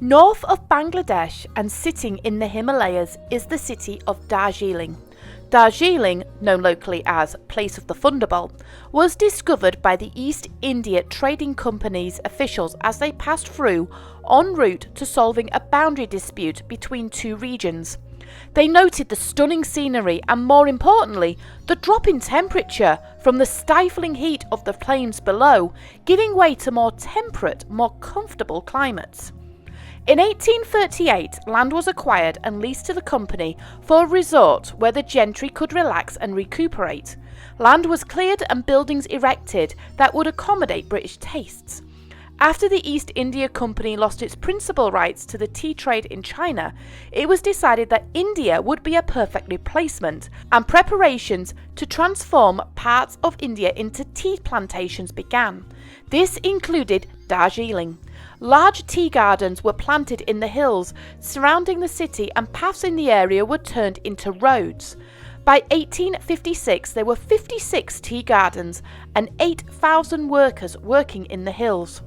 North of Bangladesh and sitting in the Himalayas is the city of Darjeeling. Darjeeling, known locally as Place of the Thunderbolt, was discovered by the East India Trading Company's officials as they passed through en route to solving a boundary dispute between two regions. They noted the stunning scenery and, more importantly, the drop in temperature from the stifling heat of the plains below, giving way to more temperate, more comfortable climates. In 1838, land was acquired and leased to the company for a resort where the gentry could relax and recuperate. Land was cleared and buildings erected that would accommodate British tastes. After the East India Company lost its principal rights to the tea trade in China, it was decided that India would be a perfect replacement, and preparations to transform parts of India into tea plantations began. This included Darjeeling. Large tea gardens were planted in the hills surrounding the city, and paths in the area were turned into roads. By 1856, there were 56 tea gardens and 8,000 workers working in the hills.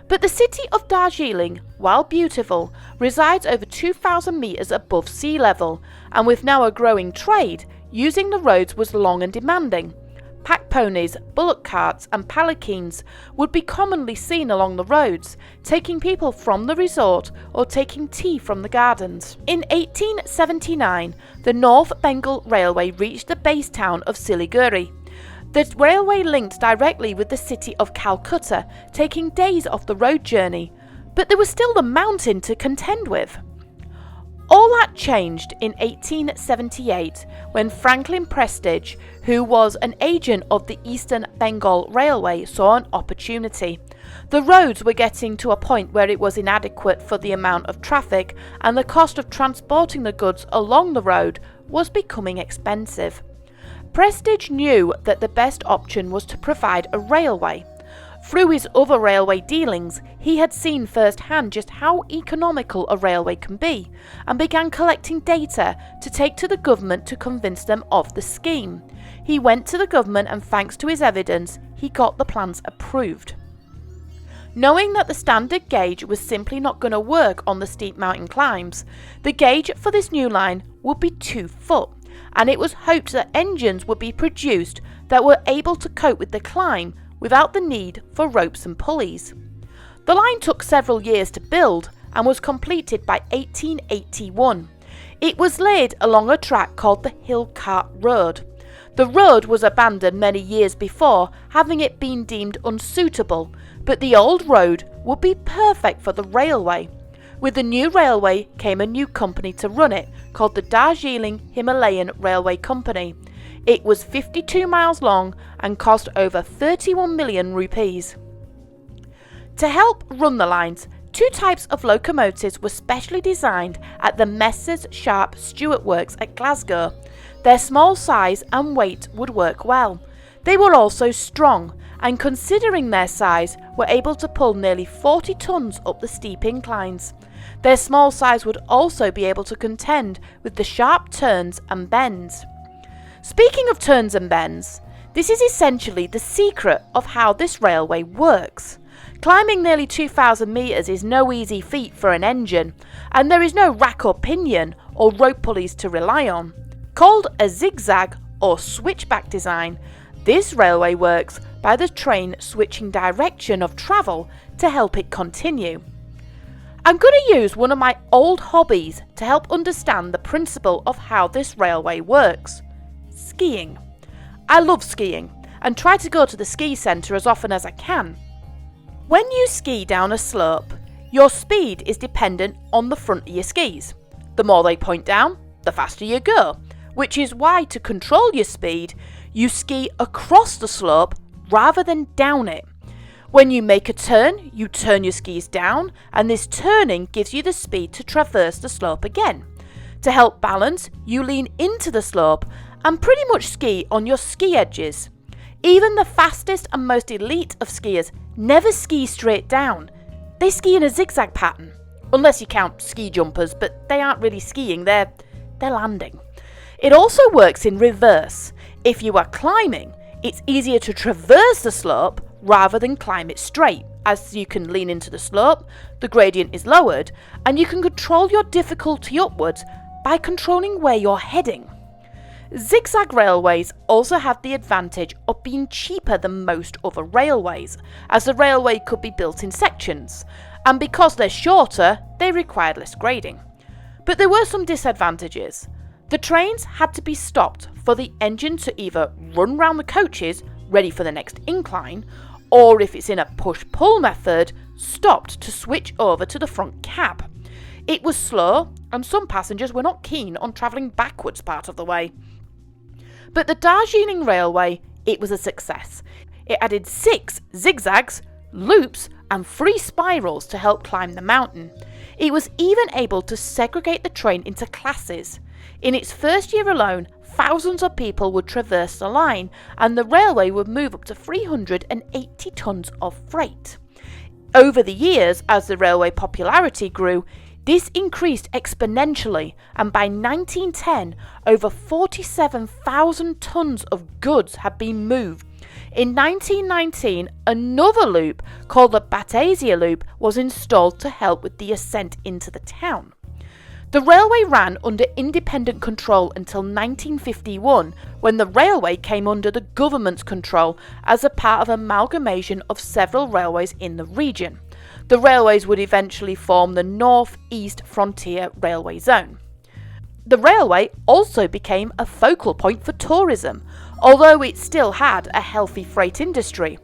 But the city of Darjeeling, while beautiful, resides over 2,000 metres above sea level, and with now a growing trade, using the roads was long and demanding. Pack ponies, bullock carts and palanquins would be commonly seen along the roads, taking people from the resort or taking tea from the gardens. In 1879, the North Bengal Railway reached the base town of Siliguri. The railway linked directly with the city of Calcutta, taking days off the road journey, but there was still the mountain to contend with. All that changed in 1878 when Franklin Prestige, who was an agent of the Eastern Bengal Railway, saw an opportunity. The roads were getting to a point where it was inadequate for the amount of traffic, and the cost of transporting the goods along the road was becoming expensive. Prestige knew that the best option was to provide a railway. Through his other railway dealings, he had seen firsthand just how economical a railway can be, and began collecting data to take to the government to convince them of the scheme. He went to the government, and thanks to his evidence, he got the plans approved. Knowing that the standard gauge was simply not going to work on the steep mountain climbs, the gauge for this new line would be 2 foot, and it was hoped that engines would be produced that were able to cope with the climb without the need for ropes and pulleys. The line took several years to build and was completed by 1881. It was laid along a track called the Hill Cart Road. The road was abandoned many years before, having it been deemed unsuitable, but the old road would be perfect for the railway. With the new railway came a new company to run it, called the Darjeeling Himalayan Railway Company. It was 52 miles long and cost over 31 million rupees. To help run the lines, 2 types of locomotives were specially designed at the Messrs Sharp Stewart Works at Glasgow. Their small size and weight would work well. They were also strong, and considering their size, were able to pull nearly 40 tons up the steep inclines. Their small size would also be able to contend with the sharp turns and bends. Speaking of turns and bends, this is essentially the secret of how this railway works. Climbing nearly 2,000 metres is no easy feat for an engine, and there is no rack or pinion or rope pulleys to rely on. Called a zigzag or switchback design, this railway works by the train switching direction of travel to help it continue. I'm going to use one of my old hobbies to help understand the principle of how this railway works. Skiing. I love skiing and try to go to the ski centre as often as I can. When you ski down a slope, your speed is dependent on the front of your skis. The more they point down, the faster you go, which is why to control your speed, you ski across the slope rather than down it. When you make a turn, you turn your skis down, and this turning gives you the speed to traverse the slope again. To help balance, you lean into the slope and pretty much ski on your ski edges. Even the fastest and most elite of skiers never ski straight down. They ski in a zigzag pattern, unless you count ski jumpers, but they aren't really skiing, they're landing. It also works in reverse. If you are climbing, it's easier to traverse the slope rather than climb it straight, as you can lean into the slope, the gradient is lowered, and you can control your difficulty upwards by controlling where you're heading. Zigzag railways also have the advantage of being cheaper than most other railways, as the railway could be built in sections, and because they're shorter, they required less grading. But there were some disadvantages. The trains had to be stopped for the engine to either run round the coaches, ready for the next incline, or if it's in a push-pull method, stopped to switch over to the front cab. It was slow, and some passengers were not keen on travelling backwards part of the way. But the Darjeeling Railway, it was a success. It added 6 zigzags, loops, and 3 spirals to help climb the mountain. It was even able to segregate the train into classes. In its first year alone, thousands of people would traverse the line, and the railway would move up to 380 tons of freight. Over the years, as the railway popularity grew, this increased exponentially, and by 1910, over 47,000 tons of goods had been moved. In 1919, another loop, called the Battesia Loop, was installed to help with the ascent into the town. The railway ran under independent control until 1951, when the railway came under the government's control as a part of amalgamation of several railways in the region. The railways would eventually form the North East Frontier Railway Zone. The railway also became a focal point for tourism, although it still had a healthy freight industry.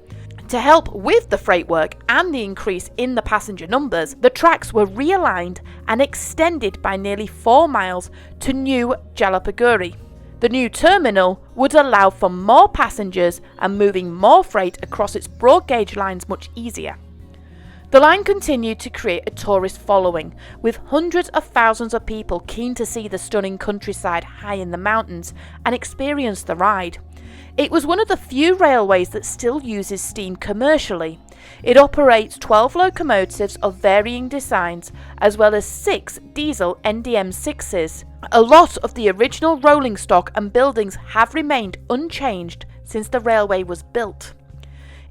To help with the freight work and the increase in the passenger numbers, the tracks were realigned and extended by nearly 4 miles to New Jalpaiguri. The new terminal would allow for more passengers and moving more freight across its broad gauge lines much easier. The line continued to create a tourist following, with hundreds of thousands of people keen to see the stunning countryside high in the mountains and experience the ride. It was one of the few railways that still uses steam commercially. It operates 12 locomotives of varying designs, as well as 6 diesel NDM6s. A lot of the original rolling stock and buildings have remained unchanged since the railway was built.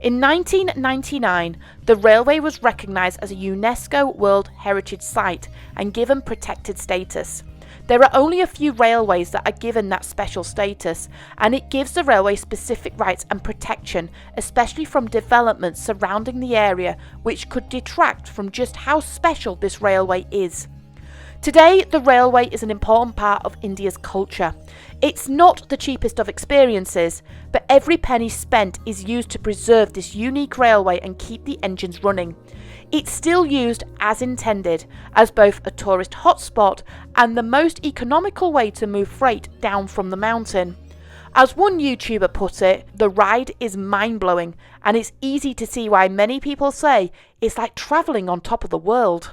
In 1999, the railway was recognised as a UNESCO World Heritage Site and given protected status. There are only a few railways that are given that special status, and it gives the railway specific rights and protection, especially from developments surrounding the area, which could detract from just how special this railway is. Today, the railway is an important part of India's culture. It's not the cheapest of experiences, but every penny spent is used to preserve this unique railway and keep the engines running. It's still used as intended, as both a tourist hotspot and the most economical way to move freight down from the mountain. As one YouTuber put it, the ride is mind-blowing, and it's easy to see why many people say it's like travelling on top of the world.